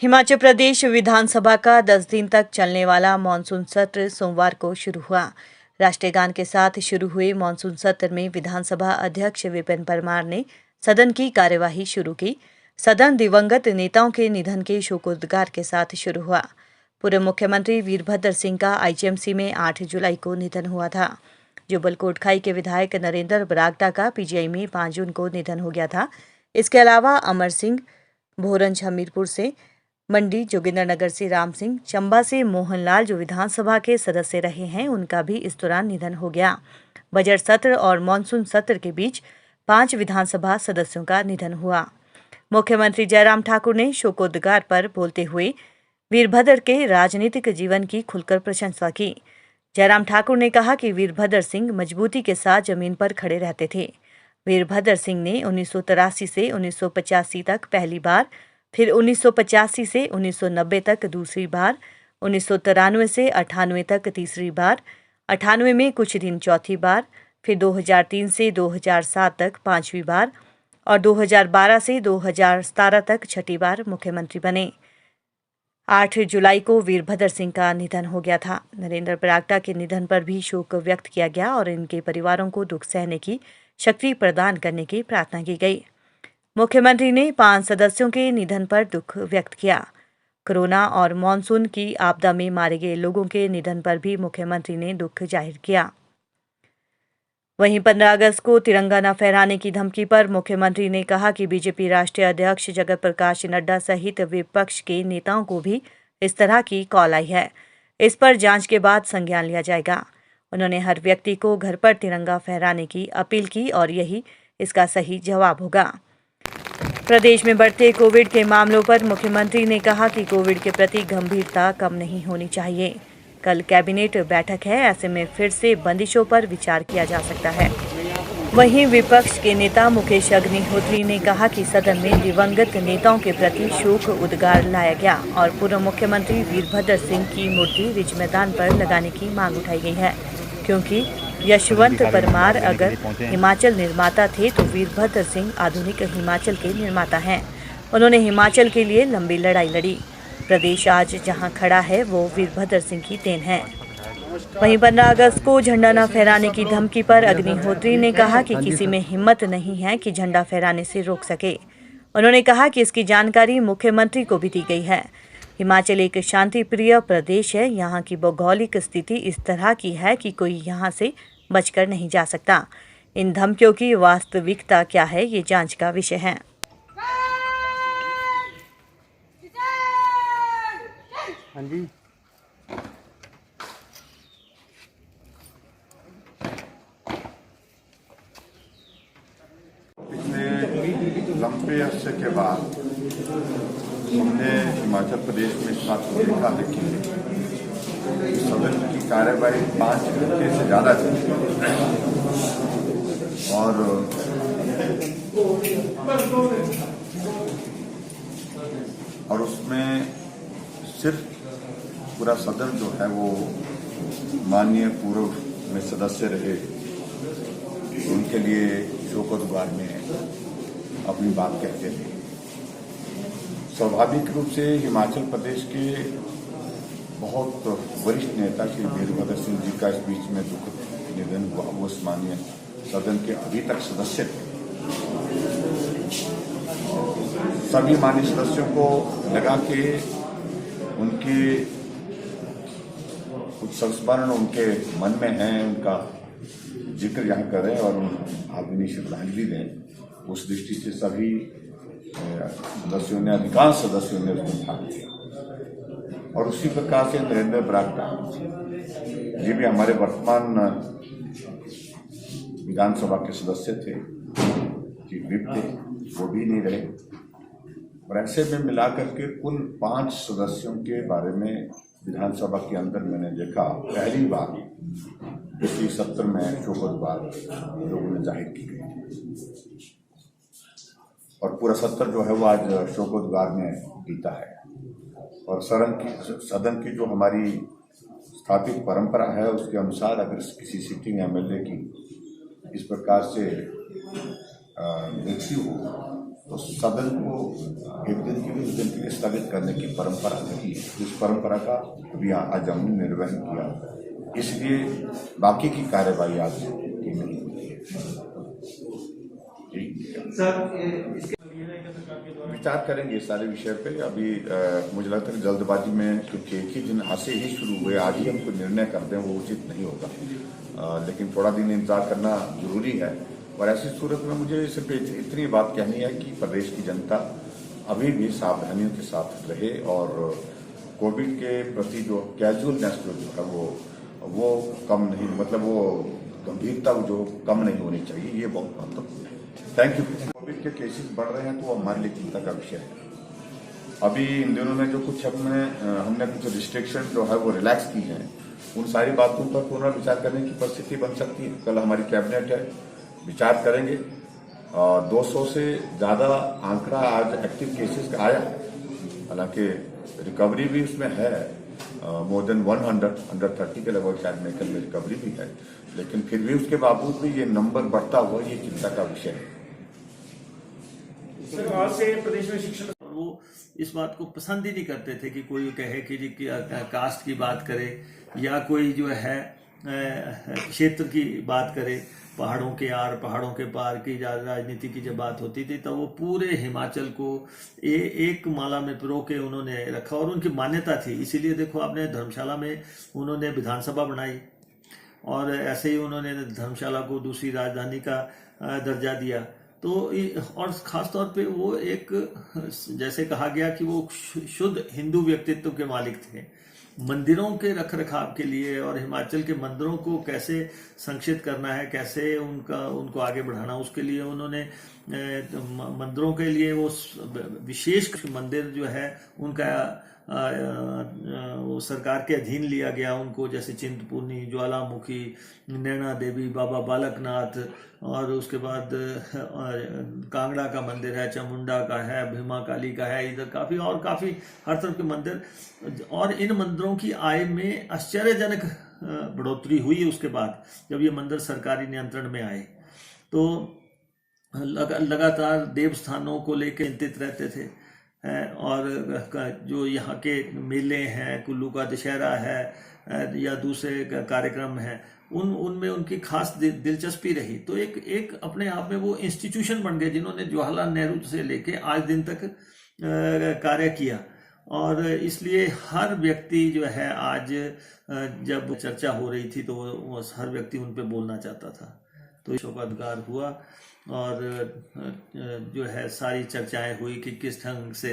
हिमाचल प्रदेश विधानसभा का 10 दिन तक चलने वाला मानसून सत्र सोमवार को शुरू हुआ। राष्ट्रीय गान के साथ शुरू हुए मानसून सत्र में विधानसभा अध्यक्ष विपिन परमार ने सदन की कार्यवाही शुरू की। सदन दिवंगत नेताओं के निधन के शोकोद्गार के साथ शुरू हुआ। पूर्व मुख्यमंत्री वीरभद्र सिंह का आईजीएमसी में 8 जुलाई को निधन हुआ था। जुब्बल कोटखाई के विधायक नरेंद्र बरागटा का पीजीआई में 5 जून को निधन हो गया था। इसके अलावा अमर सिंह, भोरंज हमीरपुर से, मंडी जोगिंद्रनगर से राम सिंह, चंबा से मोहनलाल जो विधानसभा के सदस्य रहे हैं, उनका भी इस दौरान निधन हो गया। बजट सत्र और मानसून सत्र के बीच 5 विधानसभा सदस्यों का निधन हुआ। मुख्यमंत्री जयराम ठाकुर ने शोकोद्गार पर बोलते हुए वीरभद्र के राजनीतिक जीवन की खुलकर प्रशंसा की। जयराम ठाकुर ने कहा कि वीरभद्र सिंह मजबूती के साथ जमीन पर खड़े रहते थे। वीरभद्र सिंह ने 1983 से 1985 तक पहली बार, फिर 1985 से 1990 तक दूसरी बार, 1993 से 98 तक तीसरी बार, 98 में कुछ दिन चौथी बार, फिर 2003 से 2007 तक पांचवी बार और 2012 से 2017 तक छठी बार मुख्यमंत्री बने। 8 जुलाई को वीरभद्र सिंह का निधन हो गया था। नरेंद्र बरागटा के निधन पर भी शोक व्यक्त किया गया और इनके परिवारों को दुख सहने की शक्ति प्रदान करने की प्रार्थना की गई। मुख्यमंत्री ने 5 सदस्यों के निधन पर दुख व्यक्त किया। कोरोना और मानसून की आपदा में मारे गए लोगों के निधन पर भी मुख्यमंत्री ने दुख जाहिर किया। वहीं 15 अगस्त को तिरंगा न फहराने की धमकी पर मुख्यमंत्री ने कहा कि बीजेपी राष्ट्रीय अध्यक्ष जगत प्रकाश नड्डा सहित विपक्ष के नेताओं को भी इस तरह की कॉल आई है। इस पर जांच के बाद संज्ञान लिया जाएगा। उन्होंने हर व्यक्ति को घर पर तिरंगा फहराने की अपील की और यही इसका सही जवाब होगा। प्रदेश में बढ़ते कोविड के मामलों पर मुख्यमंत्री ने कहा कि कोविड के प्रति गंभीरता कम नहीं होनी चाहिए। कल कैबिनेट बैठक है, ऐसे में फिर से बंदिशों पर विचार किया जा सकता है। वहीं विपक्ष के नेता मुकेश अग्निहोत्री ने कहा कि सदन में दिवंगत नेताओं के प्रति शोक उद्गार लाया गया और पूर्व मुख्यमंत्री वीरभद्र सिंह की मूर्ति रिज मैदान पर लगाने की मांग उठाई गई है, क्योंकि यशवंत परमार अगर हिमाचल निर्माता थे तो वीरभद्र सिंह आधुनिक हिमाचल के निर्माता हैं। उन्होंने हिमाचल के लिए लंबी लड़ाई लड़ी। प्रदेश आज जहां खड़ा है वो वीरभद्र सिंह की देन है। वहीं 15 अगस्त को झंडा न फहराने की धमकी पर अग्निहोत्री ने कहा कि किसी में हिम्मत नहीं है कि झंडा फहराने से रोक सके। उन्होंने कहा कि इसकी जानकारी मुख्यमंत्री को भी दी गई है। हिमाचल एक शांति प्रिय प्रदेश है। यहाँ की भौगोलिक स्थिति इस तरह की है कि कोई यहाँ से बचकर नहीं जा सकता। इन धमकियों की वास्तविकता क्या है, ये जांच का विषय है। हाँ जी। पिछले लंबे अरसे के बाद हमने हिमाचल प्रदेश में इस बात को देखा है कि सदन की कार्यवाही 5 घंटे से ज़्यादा चली और उसमें सिर्फ पूरा सदन जो है वो माननीय पूर्व में सदस्य रहे, उनके लिए शोकोद्गार में अपनी बात कहते थे। स्वाभाविक रूप से हिमाचल प्रदेश के बहुत वरिष्ठ नेता श्री वीरभद्र सिंह जी का इस बीच में दुखद निधन हुआ। वो माननीय सदन के अभी तक सदस्य थे। सभी माननीय सदस्यों को लगा कि उनके कुछ संस्मरण उनके मन में है, उनका जिक्र यहाँ करें और आप उन्हें श्रद्धांजलि दें। उस दृष्टि से सभी सदस्यों ने, अधिकांश सदस्यों ने उसमें भाग लिया और उसी प्रकार से नरेंद्र बरागटा ये भी हमारे वर्तमान विधानसभा के सदस्य थे, कि विप थे, वो भी नहीं रहे। और ऐसे में मिलाकर के कुल 5 सदस्यों के बारे में विधानसभा के अंदर मैंने देखा पहली बार इसी सत्र में शोकोद्गार लोगों ने जाहिर की गई और पूरा सत्र जो है वो आज शोकोद्गार में बीता है। और सदन की जो हमारी स्थापित परंपरा है उसके अनुसार अगर किसी सिटिंग एमएलए की इस प्रकार से मृत्यु हो तो सदन को एक दिन के लिए उस दिन के लिए स्थगित करने की परंपरा नहीं है। इस परंपरा का अभी आज हमने निर्वहन किया, इसलिए बाकी की कार्यवाही आज की नहीं हुई है। विचार करेंगे सारे विषय पे। अभी मुझे लगता है कि जल्दबाजी में, क्योंकि एक ही दिन आज से ही शुरू हुए, आज ही हमको निर्णय कर दें वो उचित नहीं होगा। लेकिन थोड़ा दिन इंतजार करना जरूरी है। और ऐसी सूरत में मुझे सिर्फ इतनी बात कहनी है कि प्रदेश की जनता अभी भी सावधानियों के साथ रहे और कोविड के प्रति जो कैजुअलनेस जो है वो कम नहीं, मतलब वो गंभीरता जो कम नहीं होनी चाहिए, ये बहुत महत्वपूर्ण है। Thank you. कोविड के केसेस बढ़ रहे हैं तो हमारे लिए चिंता का विषय है। अभी इन दिनों में जो कुछ हमने कुछ रिस्ट्रिक्शन जो है वो रिलैक्स की है, उन सारी बातों पर पुनर्विचार करने की परिस्थिति बन सकती है। कल हमारी कैबिनेट है, विचार करेंगे। 200 से ज़्यादा आंकड़ा आज एक्टिव केसेस का आया, हालांकि रिकवरी भी उसमें है, मोर देन 130 के लगभग शायद मेडिकल में रिकवरी भी है, लेकिन फिर भी उसके बावजूद भी ये नंबर बढ़ता हुआ ये चिंता का विषय है। सर, आज से प्रदेश में शिक्षण, वो इस बात को पसंद ही नहीं करते थे कि कोई कहे कि कास्ट की बात करे या कोई जो है क्षेत्र की बात करे। पहाड़ों के आर पहाड़ों के पार की राजनीति की जब बात होती थी तो वो पूरे हिमाचल को एक माला में पिरो के उन्होंने रखा और उनकी मान्यता थी। इसीलिए देखो आपने धर्मशाला में उन्होंने विधानसभा बनाई और ऐसे ही उन्होंने धर्मशाला को दूसरी राजधानी का दर्जा दिया। तो और खास तौर पे वो एक, जैसे कहा गया कि वो शुद्ध हिंदू व्यक्तित्व के मालिक थे। मंदिरों के रखरखाव के लिए और हिमाचल के मंदिरों को कैसे संरक्षित करना है, कैसे उनको आगे बढ़ाना, उसके लिए उन्होंने मंदिरों के लिए वो विशेष मंदिर जो है उनका वो सरकार के अधीन लिया गया उनको, जैसे चिंतपूर्णी, ज्वालामुखी, नैना देवी, बाबा बालकनाथ, और उसके बाद कांगड़ा का मंदिर है, चामुंडा का है, भीमा काली का है, इधर काफ़ी हर तरफ के मंदिर। और इन मंदिरों की आय में आश्चर्यजनक बढ़ोतरी हुई उसके बाद जब ये मंदिर सरकारी नियंत्रण में आए। तो लगातार देवस्थानों को लेकर चिंतित रहते थे और जो यहाँ के मेले हैं, कुल्लू का दशहरा है या दूसरे कार्यक्रम हैं, उनमें उनकी खास दिलचस्पी रही। तो एक अपने आप में वो इंस्टीट्यूशन बन गए जिन्होंने जवाहरलाल नेहरू से लेके आज दिन तक कार्य किया। और इसलिए हर व्यक्ति जो है आज जब चर्चा हो रही थी तो वो हर व्यक्ति उन पे बोलना चाहता था। तो शोकाधिकार हुआ और जो है सारी चर्चाएं हुई कि किस ढंग से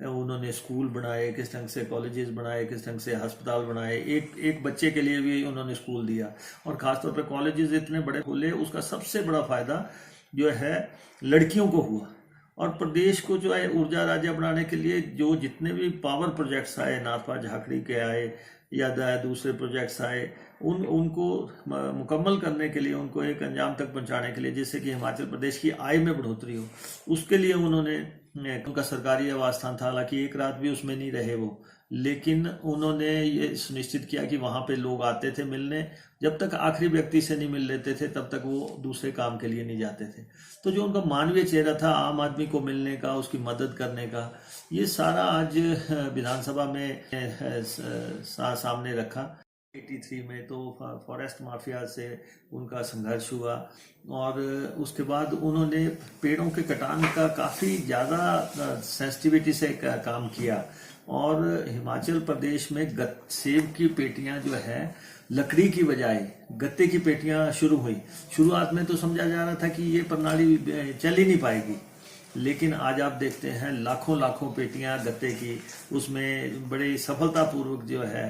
उन्होंने स्कूल बनाए, किस ढंग से कॉलेजेस बनाए, किस ढंग से अस्पताल बनाए। एक बच्चे के लिए भी उन्होंने स्कूल दिया और ख़ासतौर पे कॉलेजेस इतने बड़े खोले। उसका सबसे बड़ा फ़ायदा जो है लड़कियों को हुआ। और प्रदेश को जो है ऊर्जा राज्य बनाने के लिए जो जितने भी पावर प्रोजेक्ट्स आए, नाथपा झाकड़ी के आए या दूसरे प्रोजेक्ट्स आए, उनको मुकम्मल करने के लिए, उनको एक अंजाम तक पहुंचाने के लिए, जिससे कि हिमाचल प्रदेश की आय में बढ़ोतरी हो, उसके लिए उन्होंने, उनका सरकारी आवास स्थान था, हालांकि एक रात भी उसमें नहीं रहे वो, लेकिन उन्होंने ये सुनिश्चित किया कि वहाँ पे लोग आते थे मिलने। जब तक आखिरी व्यक्ति से नहीं मिल लेते थे तब तक वो दूसरे काम के लिए नहीं जाते थे। तो जो उनका मानवीय चेहरा था आम आदमी को मिलने का, उसकी मदद करने का, ये सारा आज विधानसभा में सामने रखा। 83 में तो फॉरेस्ट माफिया से उनका संघर्ष हुआ और उसके बाद उन्होंने पेड़ों के कटान का काफ़ी ज़्यादा सेंसिटिविटी से काम किया और हिमाचल प्रदेश में सेब की पेटियां जो है लकड़ी की बजाय गत्ते की पेटियां शुरू हुई। शुरुआत में तो समझा जा रहा था कि ये प्रणाली चल ही नहीं पाएगी, लेकिन आज आप देखते हैं लाखों पेटियां गत्ते की, उसमें बड़े सफलतापूर्वक जो है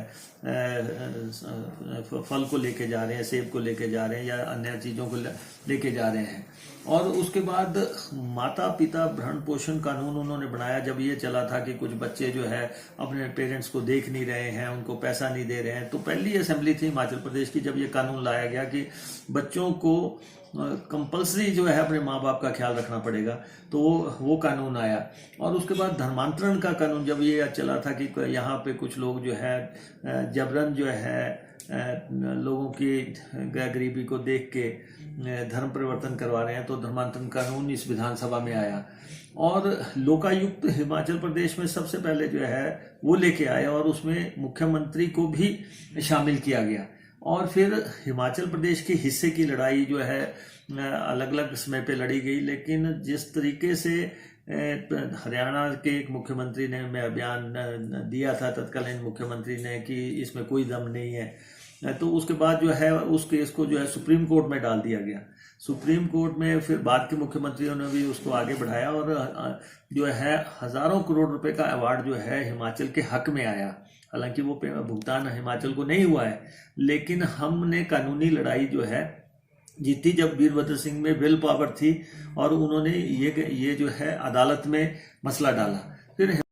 फल को लेके जा रहे हैं, सेब को लेके जा रहे हैं या अन्य चीज़ों को लेके जा रहे हैं। और उसके बाद माता पिता भरण पोषण कानून उन्होंने बनाया जब ये चला था कि कुछ बच्चे जो है अपने पेरेंट्स को देख नहीं रहे हैं, उनको पैसा नहीं दे रहे हैं। तो पहली असेंबली थी हिमाचल प्रदेश की जब ये कानून लाया गया कि बच्चों को कंपल्सरी जो है अपने माँ बाप का ख्याल रखना पड़ेगा, तो वो कानून आया। और उसके बाद धर्मांतरण का कानून जब ये चला था कि यहाँ पे कुछ लोग जो है जबरन जो है लोगों की गरीबी को देख के धर्म परिवर्तन करवा रहे हैं, तो धर्मांतरण कानून इस विधानसभा में आया। और लोकायुक्त हिमाचल प्रदेश में सबसे पहले जो है वो लेके आए और उसमें मुख्यमंत्री को भी शामिल किया गया। और फिर हिमाचल प्रदेश के हिस्से की लड़ाई जो है अलग अलग समय पे लड़ी गई, लेकिन जिस तरीके से हरियाणा के एक मुख्यमंत्री ने मैं बयान दिया था तत्कालीन मुख्यमंत्री ने कि इसमें कोई दम नहीं है, तो उसके बाद जो है उस केस को जो है सुप्रीम कोर्ट में डाल दिया गया। सुप्रीम कोर्ट में फिर बाद के मुख्यमंत्रियों ने भी उसको आगे बढ़ाया और जो है हजारों करोड़ रुपए का अवार्ड जो है हिमाचल के हक में आया। हालांकि वो भुगतान हिमाचल को नहीं हुआ है, लेकिन हमने कानूनी लड़ाई जो है जीती जब वीरभद्र सिंह में विल पावर थी और उन्होंने ये जो है अदालत में मसला डाला। फिर